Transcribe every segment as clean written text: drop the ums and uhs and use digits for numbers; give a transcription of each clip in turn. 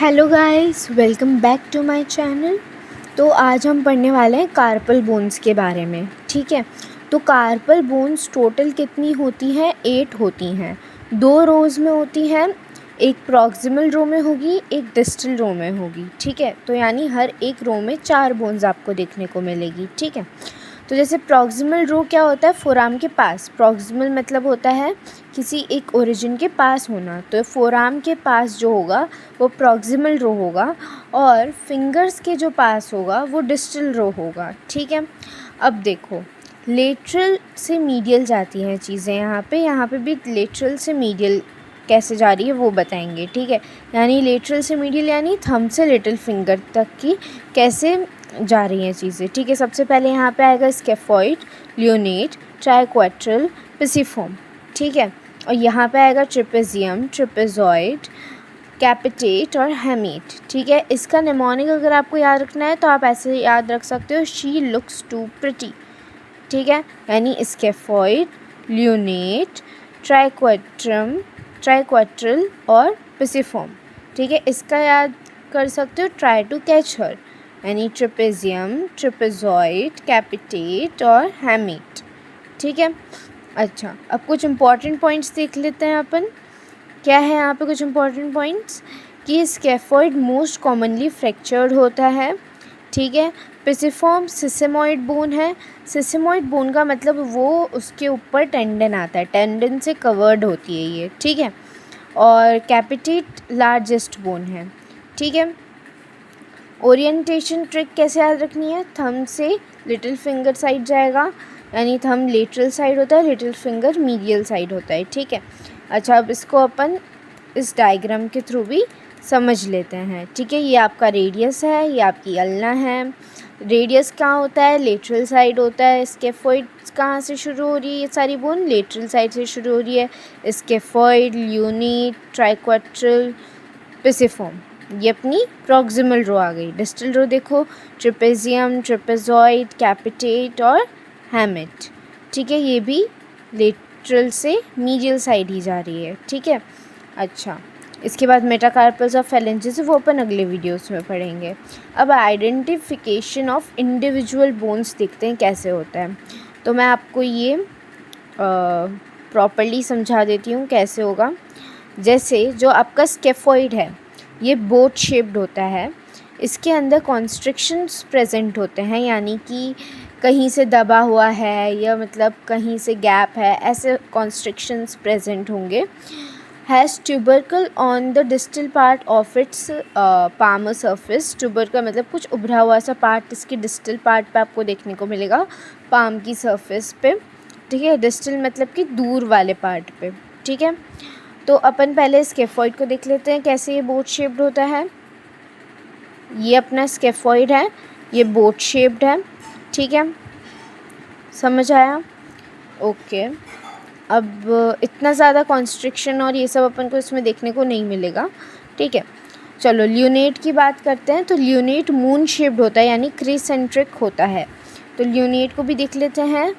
Hello guys, welcome back to my channel. तो आज हम पढ़ने वाले हैं कार्पल बोन्स के बारे में। ठीक है, तो कार्पल बोन्स टोटल कितनी होती हैं? 8 होती हैं। 2 रोज़ में होती हैं, एक प्रॉक्सिमल रो में होगी, एक डिस्टल रो में होगी। ठीक है, तो यानी हर एक रो में 4 बोन्स आपको देखने को मिलेगी। ठीक है, तो जैसे प्रॉक्सिमल रो क्या होता है? फोराम के पास। प्रॉक्सिमल मतलब होता है किसी एक ओरिजिन के पास होना, तो फोराम के पास जो होगा वो प्रॉक्सिमल रो होगा और फिंगर्स के जो पास होगा वो डिस्टल रो होगा। ठीक है, अब देखो लेटरल से मीडियल जाती हैं चीज़ें। यहाँ पे भी लेटरल से मीडियल कैसे जा रही है वो बताएंगे। ठीक है, यानी लेटरल से मीडियल यानी थंब से लिटिल फिंगर तक की कैसे जा रही हैं चीज़ें। ठीक है, सबसे पहले यहाँ पे आएगा स्केफॉइड, लियोनेट, ट्राइक्वाट्रल, पिसिफॉर्म। ठीक है, और यहाँ पे आएगा ट्रेपेजियम, ट्रेपेजॉइड, कैपिटेट और हेमेट। ठीक है, इसका निमोनिक अगर आपको याद रखना है तो आप ऐसे याद रख सकते हो, शी लुक्स टू प्रिटी। ठीक है, यानी स्केफॉइड, लियोनेट, ट्राइक्वाट्रल और पिसिफॉर्म। ठीक है, इसका याद कर सकते हो, ट्राई टू कैच हर, यानी ट्रेपेजियम, ट्रेपेजॉइड, कैपिटेट और हेमेट। ठीक है, अच्छा अब कुछ इंपॉर्टेंट पॉइंट्स देख लेते हैं अपन। क्या है यहाँ पे कुछ इंपॉर्टेंट पॉइंट्स कि स्केफॉइड मोस्ट कॉमनली फ्रैक्चर्ड होता है। ठीक है, पिसिफॉर्म सिसेमॉइड बोन है। सिसेमॉइड बोन का मतलब वो उसके ऊपर टेंडन आता है, टेंडन से कवर्ड होती है ये। ठीक है, और कैपिटेट लार्जेस्ट बोन है। ठीक है, ओरिएंटेशन ट्रिक कैसे याद रखनी है? थंब से लिटिल फिंगर साइड जाएगा, यानी थंब लेटरल साइड होता है, लिटिल फिंगर मीडियल साइड होता है। ठीक है, अच्छा अब इसको अपन इस डायग्राम के थ्रू भी समझ लेते हैं। ठीक है, ये आपका रेडियस है, ये आपकी अल्ना है। रेडियस कहाँ होता है? लेटरल साइड होता है। स्केफॉइड कहाँ से शुरू हो रही है? ये सारी बोन लेटरल साइड से शुरू हो रही है। स्केफॉइड, लियोनेट, ट्राइक्वाट्रल, पिसिफॉर्म, ये अपनी प्रॉक्सिमल रो आ गई। डिस्टल रो देखो, ट्रेपेजियम, ट्रेपेजॉइड, कैपिटेट और हेमेट। ठीक है, ये भी लेटरल से मीडियल साइड ही जा रही है। ठीक है, अच्छा इसके बाद मेटाकार्पल्स और फेलेंजेस वो अपन अगले वीडियोस में पढ़ेंगे। अब आइडेंटिफिकेशन ऑफ इंडिविजुअल बोन्स देखते हैं कैसे होता है। तो मैं आपको ये प्रॉपर्ली समझा देती हूँ कैसे होगा। जैसे जो आपका स्केफॉइड है ये बोट शेप्ड होता है, इसके अंदर कॉन्स्ट्रिक्शंस प्रेजेंट होते हैं, यानी कि कहीं से दबा हुआ है या मतलब कहीं से गैप है, ऐसे कॉन्स्ट्रिक्शंस प्रेजेंट होंगे। Has tubercle on the distal part of its palmar surface. Tubercle मतलब कुछ उभरा हुआ सा पार्ट इसके डिस्टल पार्ट पे आपको देखने को मिलेगा, पाम की सरफेस पे। ठीक है, डिस्टल मतलब कि दूर वाले पार्ट पे। ठीक है, तो अपन पहले स्केफॉइड को देख लेते हैं कैसे ये बोट शेप्ड होता है। ये अपना स्केफॉइड है, ये बोट शेप्ड है। ठीक है, समझ आया? ओके, अब इतना ज़्यादा कॉन्स्ट्रिक्शन और ये सब अपन को इसमें देखने को नहीं मिलेगा। ठीक है, चलो लियोनेट की बात करते हैं। तो लियोनेट मून शेप्ड होता है, यानी क्रिसेंट्रिक होता है। तो लियोनेट को भी देख लेते हैं।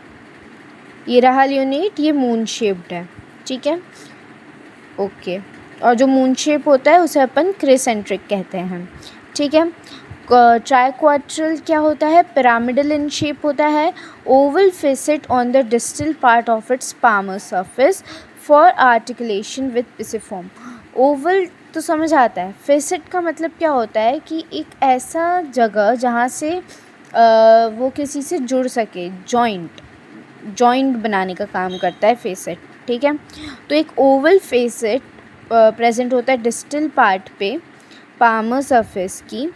ये रहा लियोनेट, ये मून शेप्ड है। ठीक है, ओके, और जो मून शेप होता है उसे अपन क्रिसेंट्रिक कहते हैं। ठीक है, ट्राइक्वाट्रल क्या होता है? पिरामिडल इन शेप होता है। Oval facet on the distal part of its palmar surface for articulation with pisiform. Oval तो समझ आता है, फेसेट का मतलब क्या होता है कि एक ऐसा जगह जहाँ से वो किसी से जुड़ सके, जॉइंट बनाने का काम करता है फेसेट। ठीक है, तो एक ओवल फेसेट प्रेजेंट होता है डिस्टल पार्ट पे पामर सरफेस की,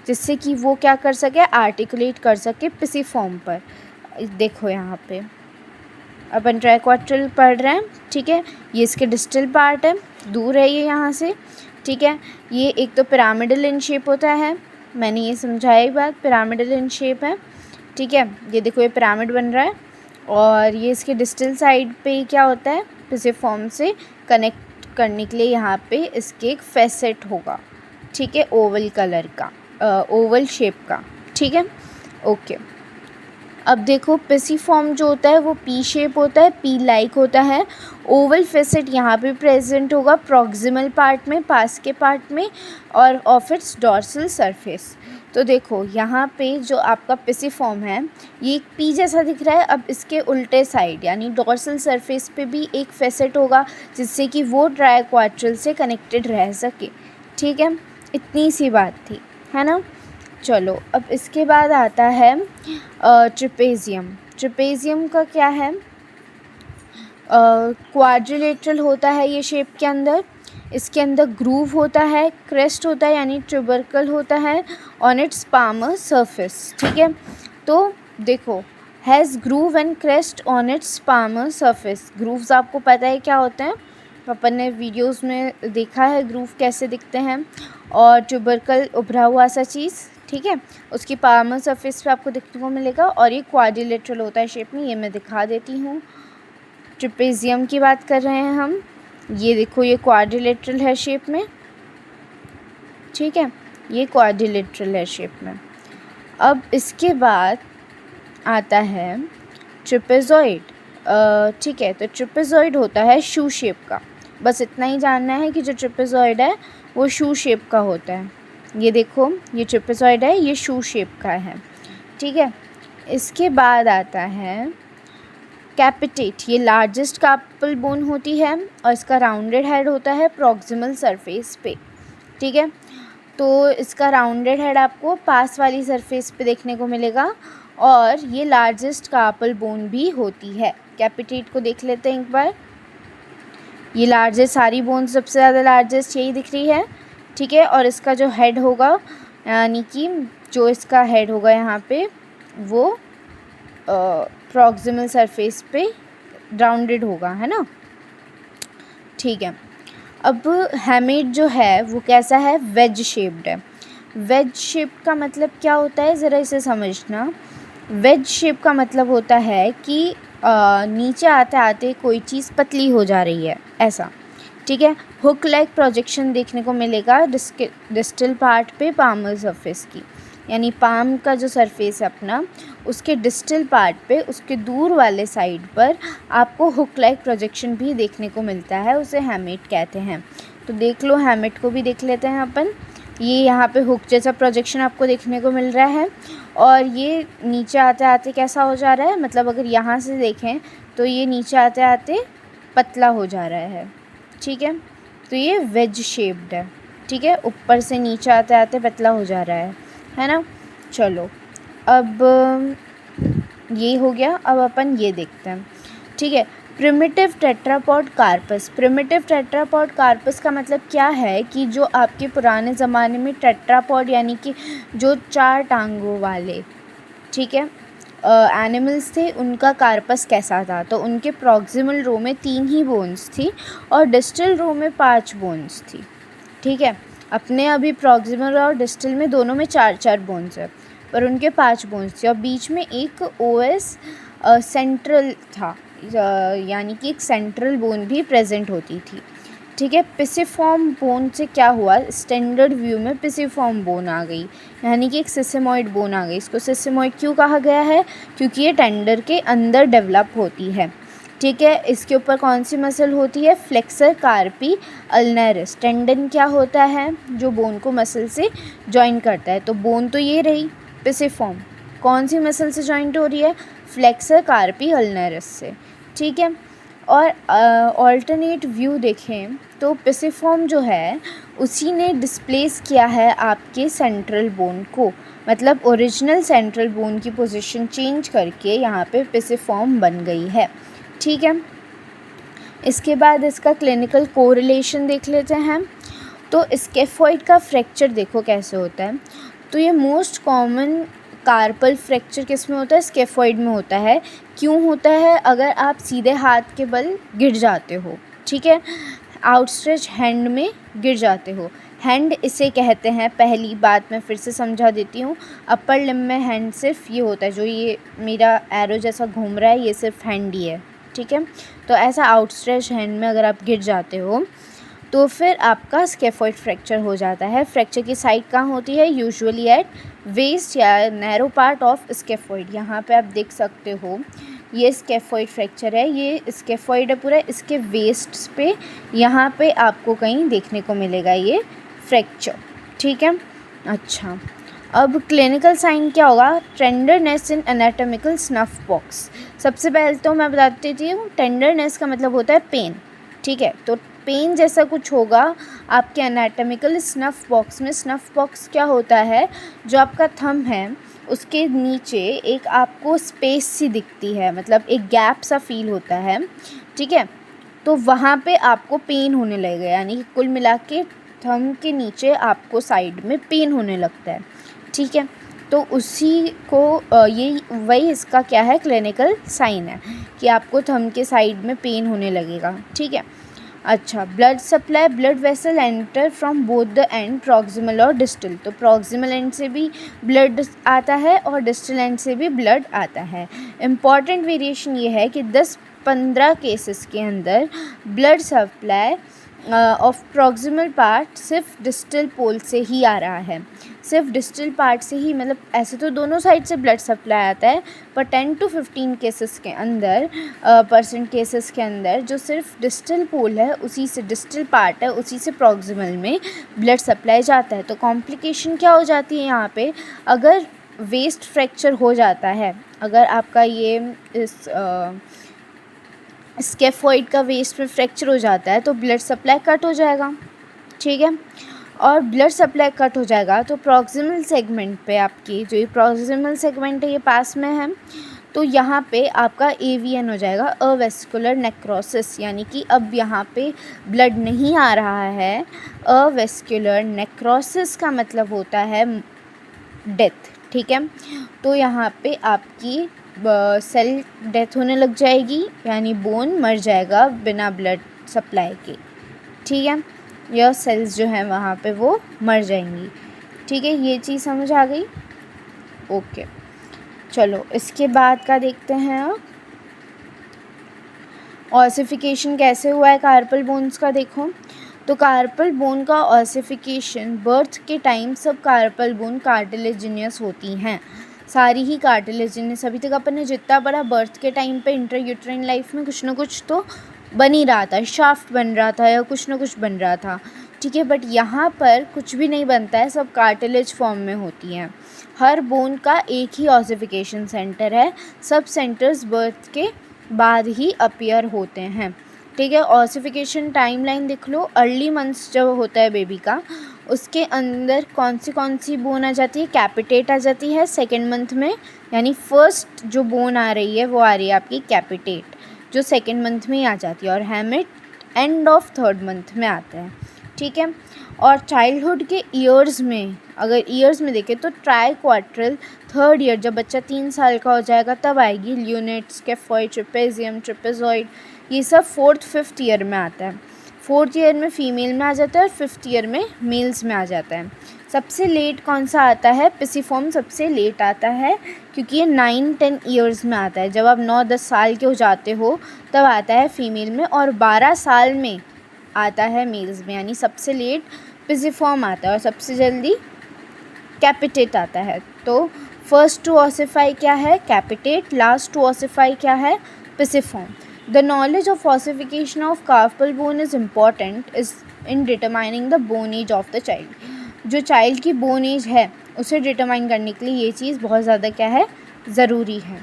जिससे कि वो क्या कर सके? आर्टिकुलेट कर सके पिसिफॉर्म पर। देखो यहाँ पे अपन ट्राइक्वाट्रल पढ़ रहे हैं। ठीक है, ये इसके डिस्टल पार्ट है, दूर है ये यहाँ से। ठीक है, ये एक तो पिरामिडल इन शेप होता है, मैंने ये समझाया ही बात, पिरामिडल इन शेप है। ठीक है, ये देखो ये पिरामिड बन रहा है और ये इसके डिस्टल साइड पे क्या होता है? पिसिफॉर्म से कनेक्ट करने के लिए यहाँ पे इसके एक फेसेट होगा। ठीक है, ओवल कलर का, ओवल शेप का। ठीक है, ओके, अब देखो पिसिफॉर्म जो होता है वो पी शेप होता है, पी लाइक होता है। ओवल फेसेट यहाँ पे प्रेजेंट होगा प्रॉक्सिमल पार्ट में, पास के पार्ट में, और ऑफ इट्स डॉर्सल सरफेस। तो देखो यहाँ पे जो आपका पिसिफॉर्म है ये एक पी जैसा दिख रहा है। अब इसके उल्टे साइड यानी डॉर्सल सरफेस पे भी एक फेसेट होगा जिससे कि वो ट्राइक्वाड्रिल से कनेक्टेड रह सके। ठीक है, इतनी सी बात थी, है ना। चलो अब इसके बाद आता है ट्रिपेजियम। ट्रिपेजियम का क्या है, क्वाड्रिलेटरल होता है ये शेप के अंदर। इसके अंदर ग्रूव होता है, क्रेस्ट होता है यानी ट्यूबरकल होता है ऑन इट्स पामर सरफेस। ठीक है, तो देखो has groove and crest on its palmar surface. Grooves आपको पता है क्या होते हैं, अपन ने वीडियोस में देखा है ग्रूव कैसे दिखते हैं। और ट्यूबरकल उभरा हुआ सा चीज़, ठीक है, उसकी पामर सरफेस पे आपको देखने को मिलेगा। और ये क्वाड्रिलेटरल होता है शेप में, ये मैं दिखा देती हूँ। ट्रिपेजियम की बात कर रहे हैं हम, ये देखो ये क्वाड्रिलेटरल है शेप में। ठीक है, ये क्वाड्रिलेटरल है शेप में। अब इसके बाद आता है ट्रिपेजॉइड। ठीक है, तो ट्रिपेजॉइड होता है शू शेप का। बस इतना ही जानना है कि जो ट्रिपेजॉइड है वो शू शेप का होता है। ये देखो ये ट्रिपेजॉइड है, ये शू शेप का है। ठीक है, इसके बाद आता है कैपिटेट। ये लार्जेस्ट कार्पल बोन होती है और इसका राउंडेड हेड होता है प्रॉक्सिमल सरफेस पे। ठीक है, तो इसका राउंडेड हेड आपको पास वाली सरफेस पे देखने को मिलेगा और ये लार्जेस्ट कार्पल बोन भी होती है। कैपिटेट को देख लेते हैं एक बार। ये लार्जेस्ट, सारी बोन सबसे ज़्यादा लार्जेस्ट यही दिख रही है। ठीक है, और इसका जो हेड होगा यानी कि जो इसका हेड होगा यहाँ पे वो प्रॉक्सिमल सरफेस पे राउंडेड होगा, है ना। ठीक है, अब हैमेट जो है वो कैसा है, वेज शेप्ड है। वेज शेप का मतलब क्या होता है, ज़रा इसे समझना। वेज शेप का मतलब होता है कि नीचे आते आते कोई चीज़ पतली हो जा रही है, ऐसा। ठीक है, हुक लाइक प्रोजेक्शन देखने को मिलेगा डिस्टल पार्ट पे पामर सरफेस की, यानी पाम का जो सरफेस है अपना उसके डिस्टल पार्ट पे, उसके दूर वाले साइड पर आपको हुक लाइक प्रोजेक्शन भी देखने को मिलता है, उसे हैमेट कहते हैं। तो देख लो, हैमेट को भी देख लेते हैं अपन। ये यहाँ पे हुक जैसा प्रोजेक्शन आपको देखने को मिल रहा है और ये नीचे आते आते कैसा हो जा रहा है, मतलब अगर यहाँ से देखें तो ये नीचे आते आते पतला हो जा रहा है। ठीक है, तो ये वेज शेप्ड है। ठीक है, ऊपर से नीचे आते आते पतला हो जा रहा है ना। चलो अब ये हो गया, अब अपन ये देखते हैं। ठीक है, primitive tetrapod carpus. Primitive tetrapod carpus का मतलब क्या है कि जो आपके पुराने ज़माने में टेट्रापॉड यानी कि जो 4 टांगों वाले, ठीक है, एनिमल्स थे, उनका कार्पस कैसा था। तो उनके प्रॉक्सिमल रो में 3 ही बोन्स थी और डिस्टल रो में 5 बोन्स थी। ठीक है, अपने अभी प्रॉक्सिमल और डिस्टल में दोनों में 4-4 बोन्स है, पर उनके 5 बोन्स थे और बीच में एक ओएस सेंट्रल था, यानी कि एक सेंट्रल बोन भी प्रेजेंट होती थी। ठीक है, पिसिफॉर्म बोन से क्या हुआ, स्टैंडर्ड व्यू में पिसिफॉर्म बोन आ गई, यानी कि एक सिसेमॉइड बोन आ गई। इसको सिसेमॉइड क्यों कहा गया है, क्योंकि ये टेंडर के अंदर डेवलप होती है। ठीक है, इसके ऊपर कौन सी मसल होती है, फ्लेक्सर कार्पी अल्नरिस। टेंडन क्या होता है, जो बोन को मसल से जॉइन करता है। तो बोन तो ये रही पिसिफॉर्म, कौन सी मसल से जॉइंट हो रही है, फ्लेक्सर कार्पी अल्नरिस से। ठीक है, और ऑल्टरनेट व्यू देखें तो पिसिफॉर्म जो है उसी ने डिस्प्लेस किया है आपके सेंट्रल बोन को, मतलब ओरिजिनल सेंट्रल बोन की पोजीशन चेंज करके यहाँ पे पिसिफॉर्म बन गई है। ठीक है, इसके बाद इसका क्लिनिकल कोरिलेशन देख लेते हैं। तो स्केफॉइड का फ्रैक्चर देखो कैसे होता है। तो ये मोस्ट कॉमन कार्पल फ्रैक्चर किस में होता है, स्केफॉइड में होता है। क्यों होता है, अगर आप सीधे हाथ के बल गिर जाते हो, ठीक है, आउटस्ट्रेच हैंड में गिर जाते हो। हैंड इसे कहते हैं, पहली बात मैं फिर से समझा देती हूँ, अपर लिम्ब में हैंड सिर्फ ये होता है, जो ये मेरा एरो जैसा घूम रहा है ये सिर्फ हैंड ही है। ठीक है, तो ऐसा आउटस्ट्रेच हैंड में अगर आप गिर जाते हो तो फिर आपका स्केफॉइड फ्रैक्चर हो जाता है। फ्रैक्चर की साइट कहाँ होती है? यूजुअली एट वेस्ट या नैरो पार्ट ऑफ स्केफॉइड। यहाँ पे आप देख सकते हो ये स्केफॉइड फ्रैक्चर है, ये स्केफॉइड है पूरा, इसके वेस्ट पे यहाँ पे आपको कहीं देखने को मिलेगा ये फ्रैक्चर, ठीक है। अच्छा, अब क्लिनिकल साइन क्या होगा? टेंडरनेस इन एनाटॉमिकल स्नफ बॉक्स। सबसे पहले तो मैं बता देती हूँ, टेंडरनेस का मतलब होता है पेन, ठीक है। तो पेन जैसा कुछ होगा आपके एनाटॉमिकल स्नफ बॉक्स में। स्नफ बॉक्स क्या होता है? जो आपका थंब है उसके नीचे एक आपको स्पेस सी दिखती है, मतलब एक गैप सा फील होता है, ठीक है। तो वहाँ पे आपको पेन होने लगेगा, यानी कि कुल मिला के थंब के नीचे आपको साइड में पेन होने लगता है, ठीक है। तो उसी को ये वही इसका क्या है? क्लिनिकल साइन है कि आपको थंब के साइड में पेन होने लगेगा, ठीक है। अच्छा, blood supply, blood vessel enter from both the end, proximal और डिस्टल। तो प्रॉक्सिमल एंड से भी ब्लड आता है और डिस्टल एंड से भी ब्लड आता है। इम्पॉर्टेंट वेरिएशन ये है कि 10-15 केसेस के अंदर blood supply of proximal part सिर्फ डिस्टल पोल से ही आ रहा है, सिर्फ डिस्टल पार्ट से ही। मतलब ऐसे तो दोनों साइड से ब्लड सप्लाई आता है, पर 10 to 15 केसेस के अंदर केसेस के अंदर जो सिर्फ डिस्टल पोल है, उसी से डिस्टल पार्ट है, उसी से प्रॉक्सिमल में ब्लड सप्लाई जाता है। तो कॉम्प्लिकेशन क्या हो जाती है यहाँ पे? अगर वेस्ट फ्रैक्चर हो जाता है, अगर आपका ये इस स्केफॉइड का वेस्ट में फ्रैक्चर हो जाता है तो ब्लड सप्लाई कट हो जाएगा, ठीक है। और ब्लड सप्लाई कट हो जाएगा तो प्रॉक्सिमल सेगमेंट पे आपकी जो ये प्रॉक्सिमल सेगमेंट है ये पास में है, तो यहाँ पे आपका AVN हो जाएगा, अवेस्कुलर नेक्रोसिस, यानी कि अब यहाँ पे ब्लड नहीं आ रहा है। अवेस्कुलर नेक्रोसिस का मतलब होता है डेथ, ठीक है। तो यहाँ पे आपकी सेल डेथ होने लग जाएगी, यानी बोन मर जाएगा बिना ब्लड सप्लाई के, ठीक है। या सेल्स जो हैं वहाँ पे वो मर जाएंगी, ठीक है। ये चीज़ समझ आ गई? ओके, चलो इसके बाद का देखते हैं। ऑसिफिकेशन कैसे हुआ है कार्पल बोन्स का? देखो, तो कार्पल बोन का ऑसिफिकेशन, बर्थ के टाइम सब कार्पल बोन कार्टिलेजिनियस होती हैं, सारी ही कार्टिलेजिनियस। अभी तक अपन ने जितना पढ़ा, बर्थ के टाइम पे इंट्रायूट्राइन लाइफ में कुछ ना कुछ तो बन ही रहा था, शाफ्ट बन रहा था या कुछ ना कुछ बन रहा था, ठीक है। बट यहाँ पर कुछ भी नहीं बनता है, सब कार्टिलेज फॉर्म में होती हैं। हर बोन का एक ही ऑसिफिकेशन सेंटर है, सब सेंटर्स बर्थ के बाद ही अपीयर होते हैं, ठीक है। ऑसिफिकेशन टाइमलाइन देख लो, अर्ली मंथ्स जब होता है बेबी का, उसके अंदर कौन सी बोन आ जाती है? कैपिटेट आ जाती है सेकेंड मंथ में, यानी फर्स्ट जो बोन आ रही है वो आ रही है आपकी कैपिटेट, जो सेकेंड मंथ में ही आ जाती है, और हैमिट एंड ऑफ थर्ड मंथ में आता है, ठीक है। और चाइल्डहुड के ईयर्स में, अगर ईयर्स में देखें तो ट्राइक्वार्टरल थर्ड ईयर, जब बच्चा 3 साल का हो जाएगा तब आएगी। ल्यूनेट, स्केफॉइड, ट्रेपेजियम, ट्रेपेजॉइड, ये सब 4th-5th ईयर में आता है। 4th ईयर में फीमेल में आ जाता है और 5th ईयर में मेल्स में आ जाता है। सबसे लेट कौन सा आता है? पिसिफॉर्म सबसे लेट आता है, क्योंकि ये 9-10 ईयर्स में आता है। जब आप 9-10 साल के हो जाते हो तब आता है फीमेल में, और 12 साल में आता है मेल्स में, यानी सबसे लेट पिसिफॉर्म आता है और सबसे जल्दी कैपिटेट आता है। तो फर्स्ट टू ऑसिफाई क्या है? कैपिटेट। लास्ट टू ऑसिफाई क्या है? Pisiform. The knowledge of ossification of carpal bone is important in determining the bone age of the child. जो चाइल्ड की बोन एज है उसे डिटरमाइन करने के लिए ये चीज़ बहुत ज़्यादा क्या है? ज़रूरी है,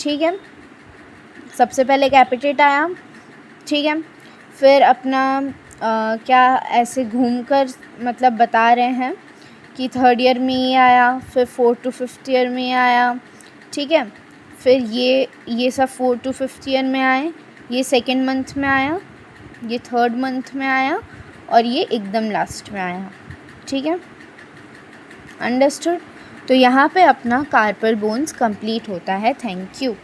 ठीक है। सबसे पहले कैपिटेट आया, ठीक है। फिर अपना क्या ऐसे घूमकर मतलब बता रहे हैं कि 3rd ईयर में ये आया, फिर 4th to 5th ईयर में ये आया, ठीक है। फिर ये सब 4th to 5th ईयर में आए, ये 2nd मंथ में आया, ये 3rd मंथ में आया, और ये एकदम लास्ट में आया, ठीक है। अंडरस्टूड? तो यहाँ पे अपना कार्पल बोन्स कंप्लीट होता है। Thank you.